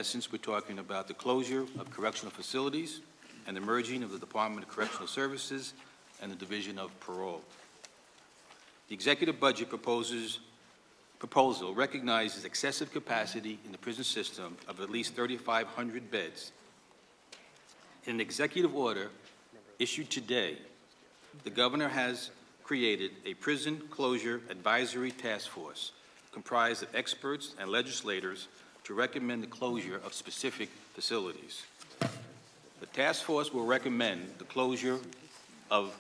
essence, we're talking about the closure of correctional facilities and the merging of the Department of Correctional Services and the Division of Parole. The executive budget proposal recognizes excessive capacity in the prison system of at least 3,500 beds. In an executive order issued today, the governor has created a prison closure advisory task force comprised of experts and legislators to recommend the closure of specific facilities. The task force will recommend the closure of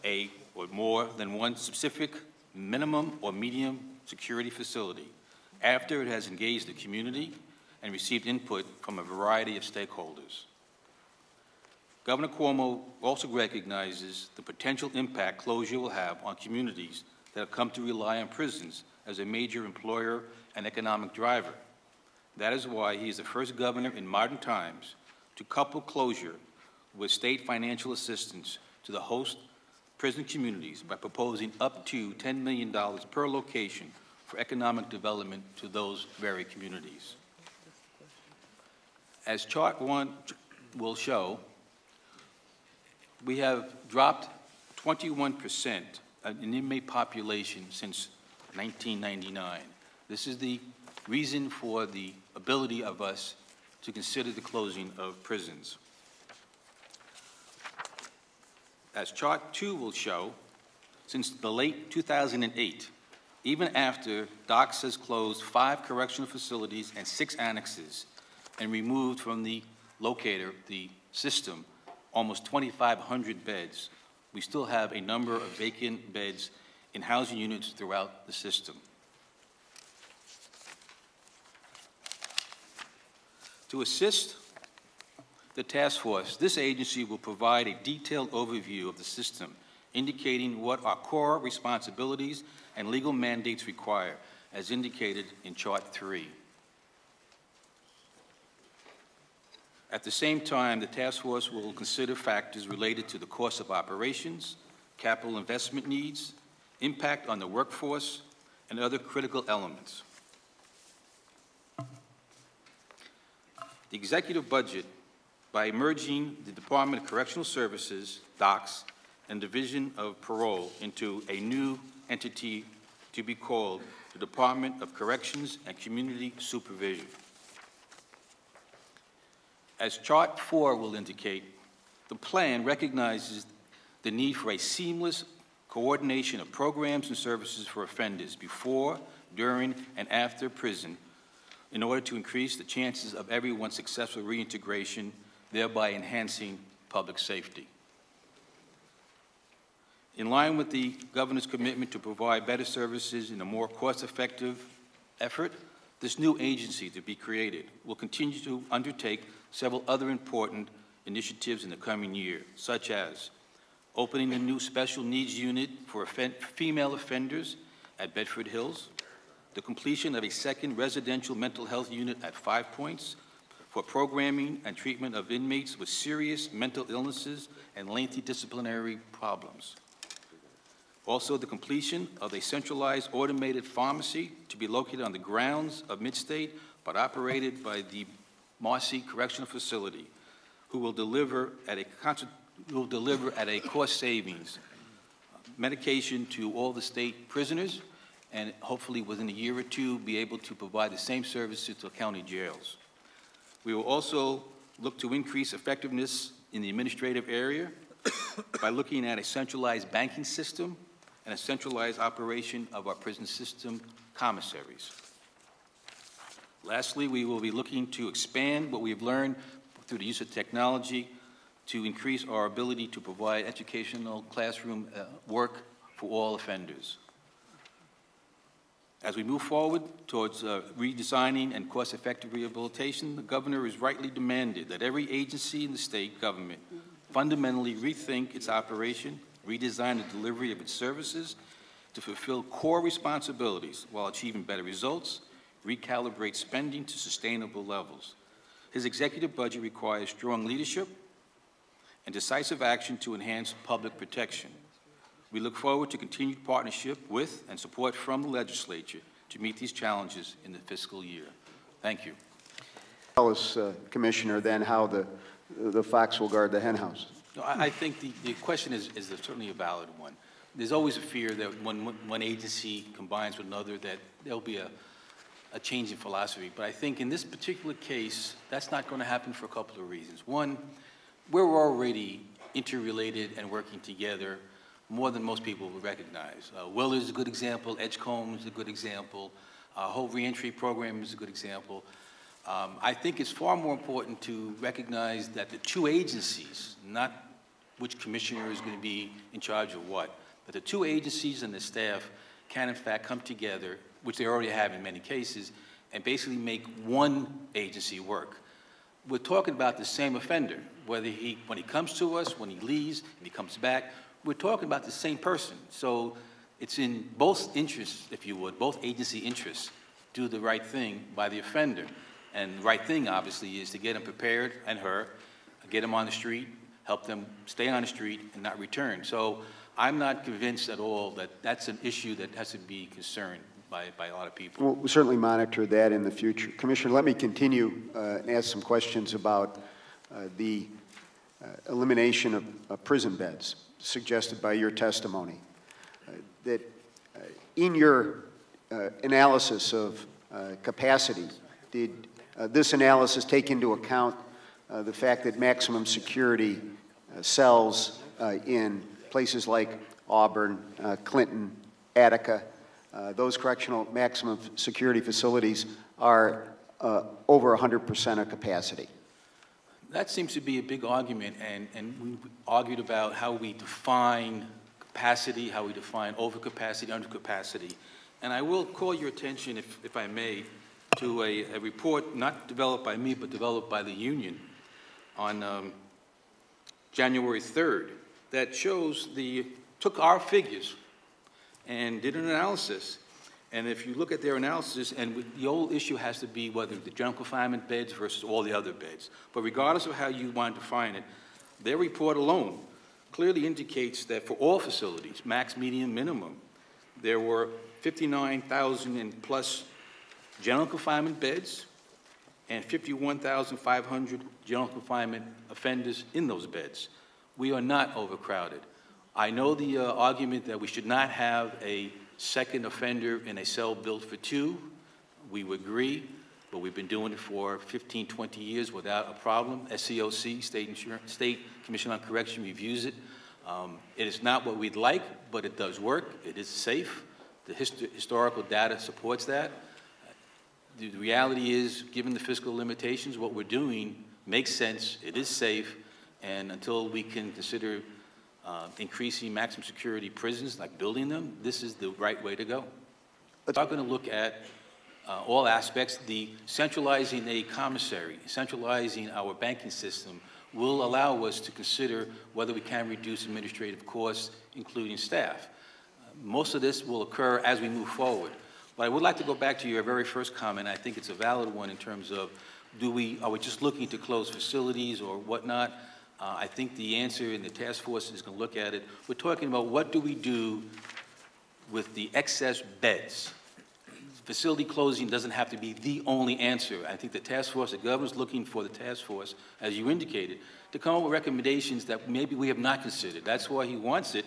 a or more than one specific minimum or medium security facility after it has engaged the community and received input from a variety of stakeholders. Governor Cuomo also recognizes the potential impact closure will have on communities that have come to rely on prisons as a major employer and economic driver. That is why he is the first governor in modern times to couple closure with state financial assistance to the host prison communities by proposing up to $10 million per location for economic development to those very communities. As Chart 1 will show, we have dropped 21% in inmate population since 1999. This is the reason for the ability of us to consider the closing of prisons. As Chart 2 will show, since the late 2008, even after DOCS has closed 5 correctional facilities and 6 annexes and removed from the locator, the system, almost 2,500 beds, we still have a number of vacant beds in housing units throughout the system. To assist the task force, this agency will provide a detailed overview of the system, indicating what our core responsibilities and legal mandates require, as indicated in Chart 3. At the same time, the task force will consider factors related to the cost of operations, capital investment needs, impact on the workforce, and other critical elements. The executive budget, by merging the Department of Correctional Services, DOCS, and Division of Parole into a new entity to be called the Department of Corrections and Community Supervision. As Chart 4 will indicate, the plan recognizes the need for a seamless coordination of programs and services for offenders before, during, and after prison in order to increase the chances of everyone's successful reintegration, thereby enhancing public safety. In line with the governor's commitment to provide better services in a more cost-effective effort, this new agency to be created will continue to undertake several other important initiatives in the coming year, such as opening a new special needs unit for female offenders at Bedford Hills, the completion of a second residential mental health unit at 5 Points for programming and treatment of inmates with serious mental illnesses and lengthy disciplinary problems. Also, the completion of a centralized automated pharmacy to be located on the grounds of Midstate, but operated by the Marcy Correctional Facility, who will deliver at a cost savings medication to all the state prisoners, and hopefully within a year or two be able to provide the same services to county jails. We will also look to increase effectiveness in the administrative area by looking at a centralized banking system and a centralized operation of our prison system commissaries. Lastly, we will be looking to expand what we have learned through the use of technology to increase our ability to provide educational classroom work for all offenders. As we move forward towards redesigning and cost-effective rehabilitation, the governor has rightly demanded that every agency in the state government fundamentally rethink its operation, redesign the delivery of its services to fulfill core responsibilities while achieving better results, recalibrate spending to sustainable levels. His executive budget requires strong leadership and decisive action to enhance public protection. We look forward to continued partnership with and support from the legislature to meet these challenges in the fiscal year. Thank you. Tell us, Commissioner, then how the fox will guard the hen house. No, I think the question is certainly a valid one. There's always a fear that when one agency combines with another that there'll be a change in philosophy. But I think in this particular case, that's not going to happen for a couple of reasons. One, we're already interrelated and working together more than most people would recognize. Will is a good example. Edgecombe is a good example. Whole reentry program is a good example. I think it's far more important to recognize that the two agencies, not which commissioner is going to be in charge of what, but the two agencies and the staff can in fact come together, which they already have in many cases, and basically make one agency work. We're talking about the same offender, whether when he comes to us, when he leaves, and he comes back, we're talking about the same person. So it's in both interests, if you would, both agency interests, do the right thing by the offender. And the right thing, obviously, is to get them prepared, and her, get them on the street, help them stay on the street and not return. So I'm not convinced at all that that's an issue that has to be concerned by a lot of people. We'll certainly monitor that in the future. Commissioner, let me continue and ask some questions about the elimination of prison beds suggested by your testimony. That in your analysis of capacity, did this analysis take into account the fact that maximum security cells in places like Auburn, Clinton, Attica, those correctional maximum security facilities are over 100% of capacity? That seems to be a big argument, and we argued about how we define capacity, how we define overcapacity, undercapacity. And I will call your attention, if I may, to a report not developed by me, but developed by the union on January 3rd that shows took our figures and did an analysis. And if you look at their analysis, and the old issue has to be whether the general confinement beds versus all the other beds. But regardless of how you want to define it, their report alone clearly indicates that for all facilities, max, medium, minimum, there were 59,000 and plus general confinement beds and 51,500 general confinement offenders in those beds. We are not overcrowded. I know the argument that we should not have a second offender in a cell built for two. We would agree, but we've been doing it for 15, 20 years without a problem. SCOC, State Commission on Correction, reviews it. It is not what we'd like, but it does work. It is safe. The historical data supports that. The reality is, given the fiscal limitations, what we're doing makes sense. It is safe, and until we can consider increasing maximum security prisons, like building them, this is the right way to go. We're going to look at all aspects. The centralizing a commissary, centralizing our banking system will allow us to consider whether we can reduce administrative costs, including staff. Most of this will occur as we move forward. But I would like to go back to your very first comment. I think it's a valid one in terms of are we just looking to close facilities or whatnot? I think the answer in the task force is going to look at it. We're talking about what do we do with the excess beds. Facility closing doesn't have to be the only answer. I think the task force, the governor's looking for the task force, as you indicated, to come up with recommendations that maybe we have not considered. That's why he wants it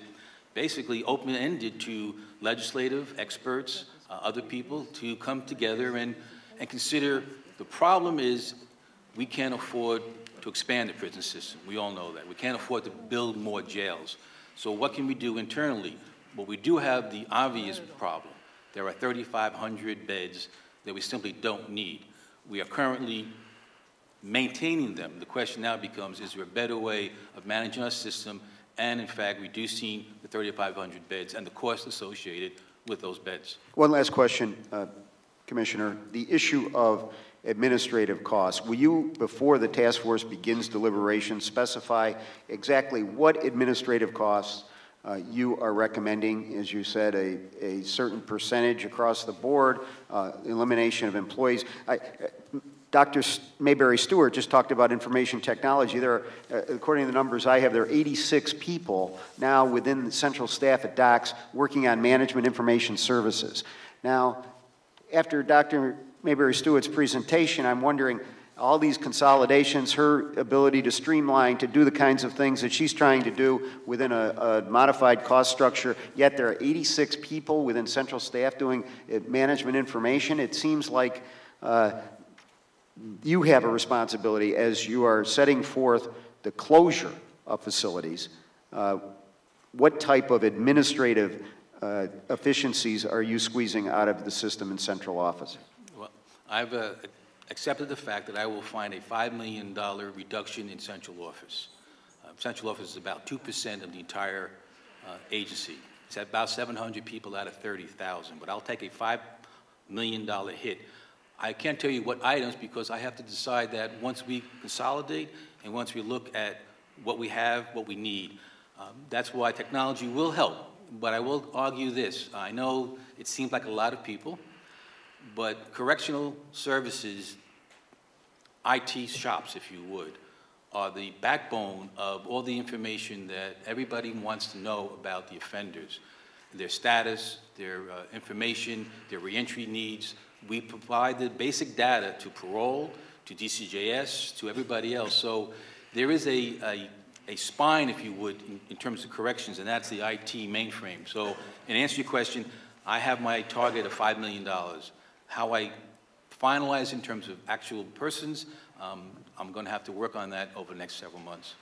basically open-ended to legislative experts, other people to come together and consider. The problem is we can't afford to expand the prison system. We all know that. We can't afford to build more jails. So what can we do internally? Well, we do have the obvious problem. There are 3,500 beds that we simply don't need. We are currently maintaining them. The question now becomes, is there a better way of managing our system and, in fact, reducing the 3,500 beds and the costs associated with those beds? One last question, Commissioner. The issue of administrative costs. Will you, before the task force begins deliberations, specify exactly what administrative costs you are recommending? As you said, a certain percentage across the board, elimination of employees. Dr. Mayberry Stewart just talked about information technology. There are, according to the numbers I have, there are 86 people now within the central staff at DOCS working on management information services. Now, after Dr. Mayberry Stewart's presentation, I'm wondering, all these consolidations, her ability to streamline, to do the kinds of things that she's trying to do within a modified cost structure, yet there are 86 people within central staff doing management information. It seems like you have a responsibility as you are setting forth the closure of facilities. What type of administrative efficiencies are you squeezing out of the system in central office? Well, I've accepted the fact that I will find a $5 million reduction in central office. Central office is about 2% of the entire agency. It's about 700 people out of 30,000, but I'll take a $5 million hit. I can't tell you what items because I have to decide that once we consolidate and once we look at what we have, what we need. That's why technology will help, but I will argue this. I know it seems like a lot of people, but correctional services, IT shops, if you would, are the backbone of all the information that everybody wants to know about the offenders, their status, their information, their reentry needs. We provide the basic data to parole, to DCJS, to everybody else. So there is a spine, if you would, in terms of corrections, and that's the IT mainframe. So in answer to your question, I have my target of $5 million. How I finalize in terms of actual persons, I'm going to have to work on that over the next several months.